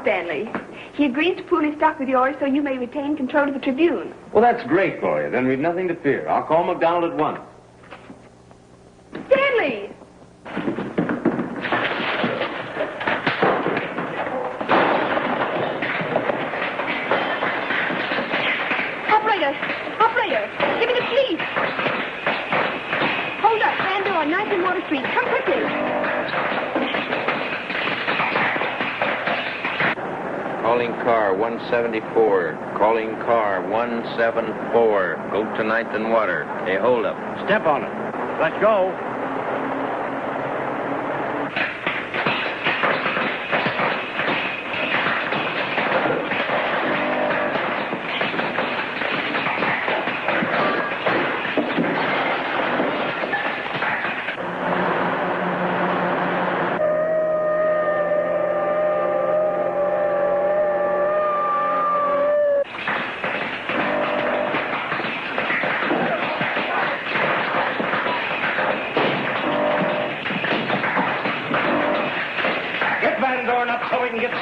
Stanley. He agrees to pool his stock with yours so you may retain control of the Tribune. Well, that's great, Gloria. Then we've nothing to fear. I'll call McDonald at once. Stanley! Operator, give me the police. Hold up, Van Dorn, 19 Water Street. Come quickly. Calling car 174. Calling car 174. Go to 9th and Water. Hey, hold up. Step on it. Let's go.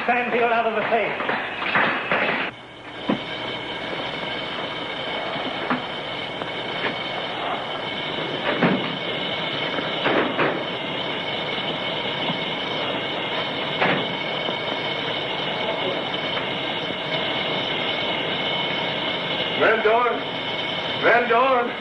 Stanfield out of the safe. Van Dorn!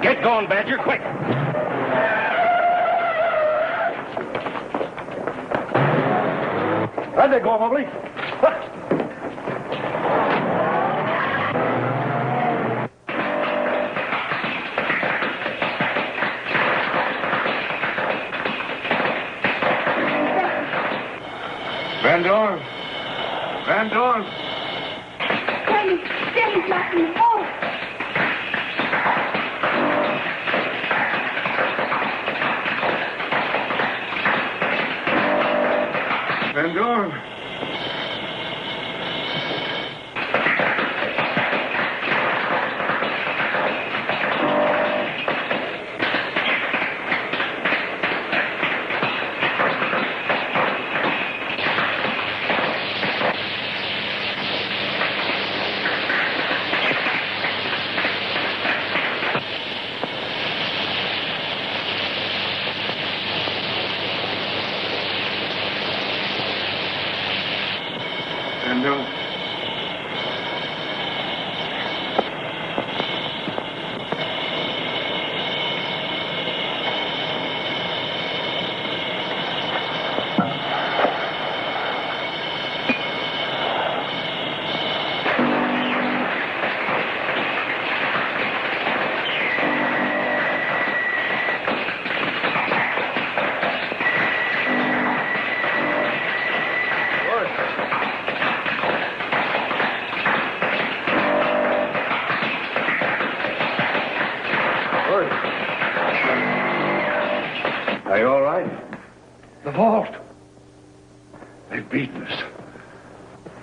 Get going, Badger, quick. How'd they go, Mobley? Van Dorn! Van Dorn! Stanley's locked in the vault. Van Dorn! Are you all right? The vault. They've beaten us.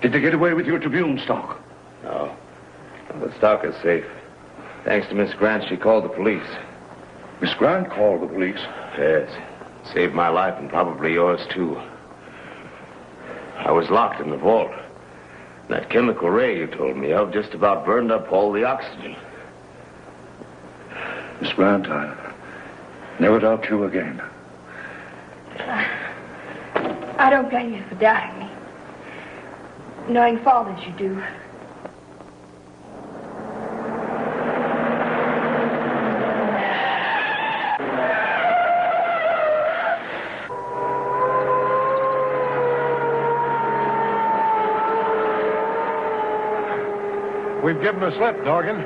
Did they get away with your Tribune stock? No. The stock is safe. Thanks to Miss Grant, she called the police. Miss Grant called the police? Yes. Saved my life and probably yours, too. I was locked in the vault. That chemical ray you told me of just about burned up all the oxygen. Miss Grant, I never doubt you again. I don't blame you for doubting me. Knowing fault as you do. We've given a slip, Dorgan.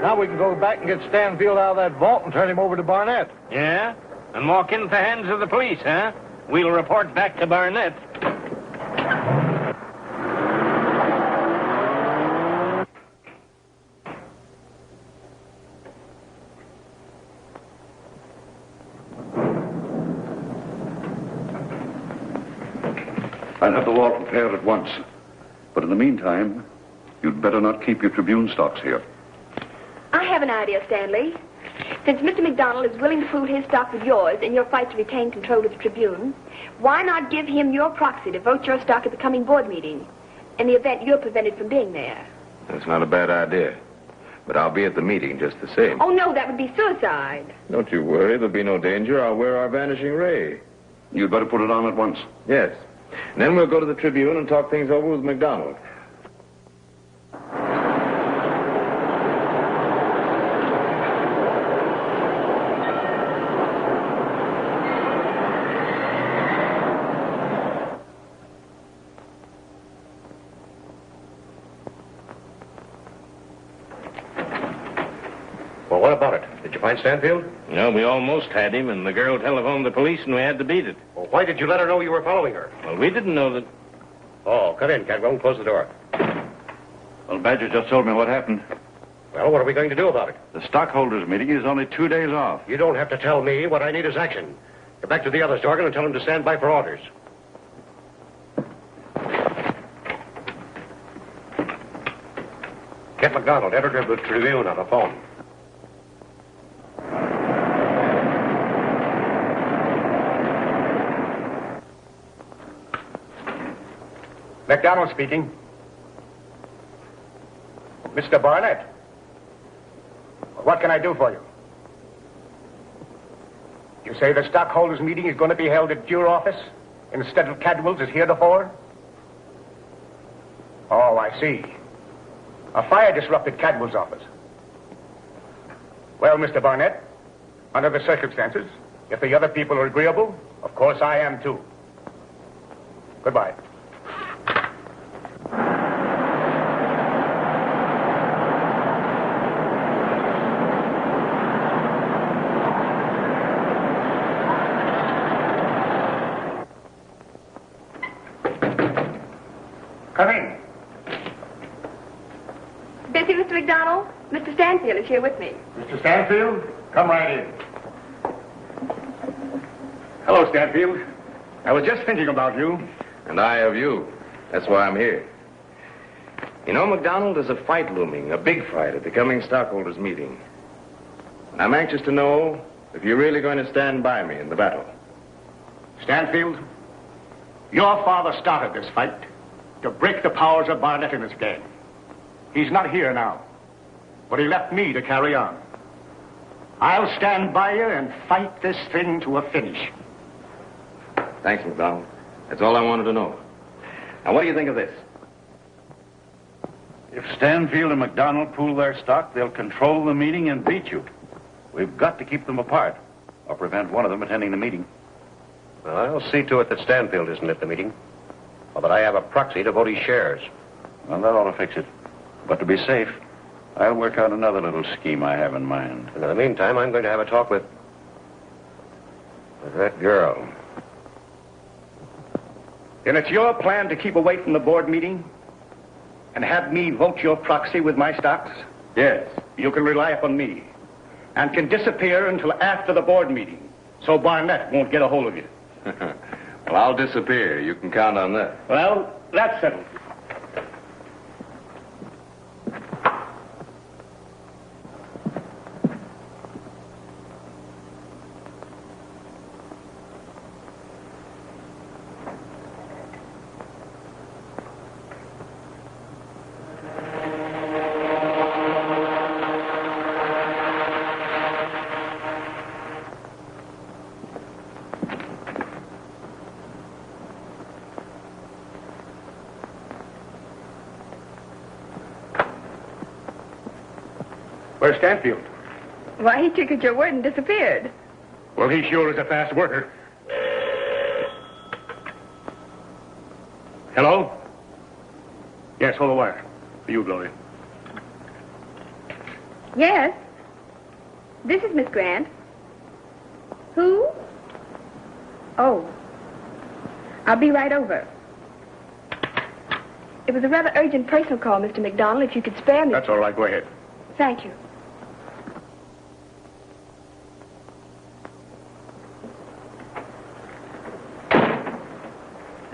Now we can go back and get Stanfield out of that vault and turn him over to Barnett. Yeah? And walk into the hands of the police, huh? We'll report back to Barnett. I'll have the vault repaired at once. But in the meantime, you'd better not keep your Tribune stocks here. I have an idea, Stanley. Since Mr. McDonald is willing to pool his stock with yours in your fight to retain control of the Tribune, why not give him your proxy to vote your stock at the coming board meeting, in the event you're prevented from being there? That's not a bad idea. But I'll be at the meeting just the same. Oh, no, that would be suicide. Don't you worry. There'll be no danger. I'll wear our Vanishing Ray. You'd better put it on at once. Yes. And then we'll go to the Tribune and talk things over with McDonald. Well, what about it? Did you find Stanfield? No, we almost had him, and the girl telephoned the police, and we had to beat it. Well, why did you let her know you were following her? Well, we didn't know that... Oh, come in, Cadwell, and close the door. Well, Badger just told me what happened. Well, what are we going to do about it? The stockholders' meeting is only 2 days off. You don't have to tell me. What I need is action. Go back to the others, Dorgan, and tell them to stand by for orders. Get McDonald, editor of the Tribune, on the phone. McDonald speaking. Mr. Barnett, what can I do for you? You say the stockholders' meeting is going to be held at your office instead of Cadwell's as heretofore? Oh, I see. A fire disrupted Cadwell's office. Well, Mr. Barnett, under the circumstances, if the other people are agreeable, of course I am too. Goodbye. Come in. Busy, Mr. McDonald? Mr. Stanfield is here with me. Mr. Stanfield, come right in. Hello, Stanfield. I was just thinking about you. And I of you. That's why I'm here. You know, McDonald, there's a fight looming, a big fight at the coming stockholders' meeting. And I'm anxious to know if you're really going to stand by me in the battle. Stanfield, your father started this fight to break the powers of Barnett in this game. He's not here now, but he left me to carry on. I'll stand by you and fight this thing to a finish. Thanks, McDonald. That's all I wanted to know. Now, what do you think of this? If Stanfield and McDonald pool their stock, they'll control the meeting and beat you. We've got to keep them apart, or prevent one of them attending the meeting. Well, I'll see to it that Stanfield isn't at the meeting, or that I have a proxy to vote his shares. Well, that ought to fix it. But to be safe, I'll work out another little scheme I have in mind. And in the meantime, I'm going to have a talk with that girl. Then it's your plan to keep away from the board meeting and have me vote your proxy with my stocks? Yes. You can rely upon me and can disappear until after the board meeting, so Barnett won't get a hold of you. Well, I'll disappear. You can count on that. Well, that's settled. Where's Stanfield? Why, he took at your word and disappeared. Well, he sure is a fast worker. Hello? Yes, hold the wire. For you, Gloria. Yes. This is Miss Grant. Who? Oh. I'll be right over. It was a rather urgent personal call, Mr. McDonald, if you could spare me. That's all right. Go ahead. Thank you.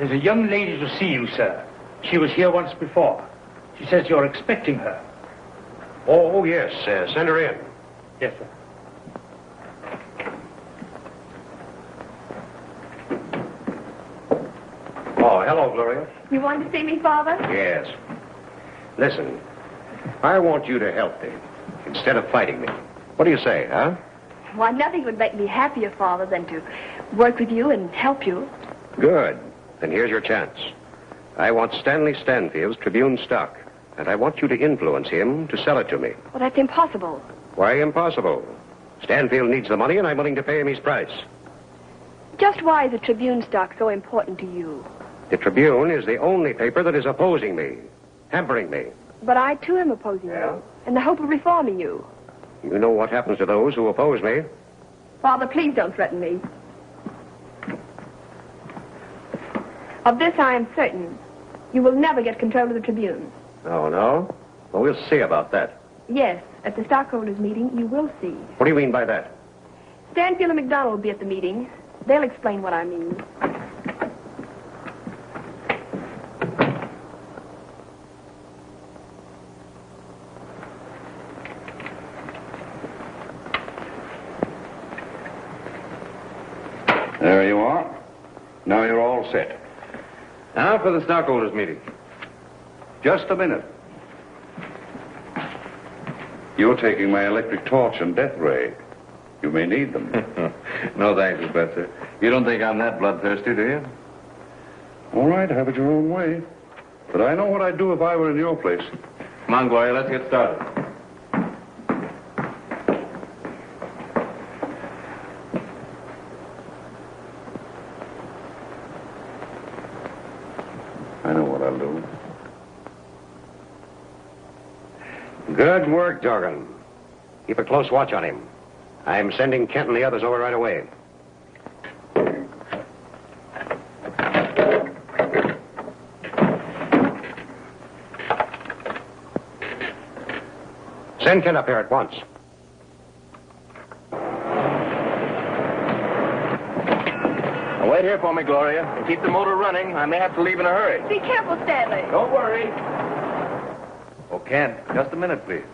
There's a young lady to see you, sir. She was here once before. She says you're expecting her. Oh, yes. Send her in. Yes, sir. Oh, hello, Gloria. You wanted to see me, Father? Yes. Listen, I want you to help me instead of fighting me. What do you say, huh? Why, nothing would make me happier, Father, than to work with you and help you. Good. Then here's your chance. I want Stanley Stanfield's Tribune stock, and I want you to influence him to sell it to me. Well, that's impossible. Why impossible? Stanfield needs the money, and I'm willing to pay him his price. Just why is the Tribune stock so important to you? The Tribune is the only paper that is opposing me, hampering me. But I, too, am opposing you, in the hope of reforming you. You know what happens to those who oppose me. Father, please don't threaten me. Of this I am certain. You will never get control of the Tribune. Oh, no? Well, we'll see about that. Yes, at the stockholders' meeting, you will see. What do you mean by that? Stanfield and McDonald will be at the meeting. They'll explain what I mean. There you are. Now you're all set. Now for the stockholders' meeting. Just a minute. You're taking my electric torch and death ray. You may need them. No thanks, Professor. You don't think I'm that bloodthirsty, do you? All right, have it your own way. But I know what I'd do if I were in your place. Come on, Gloria, let's get started. I know what I'll do. Good work, Dorgan. Keep a close watch on him. I'm sending Kent and the others over right away. Send Kent up here at once. Now, wait here for me, Gloria. And keep the motor running. I may have to leave in a hurry. Be careful, Stanley. Don't worry. Oh, Kent, just a minute, please.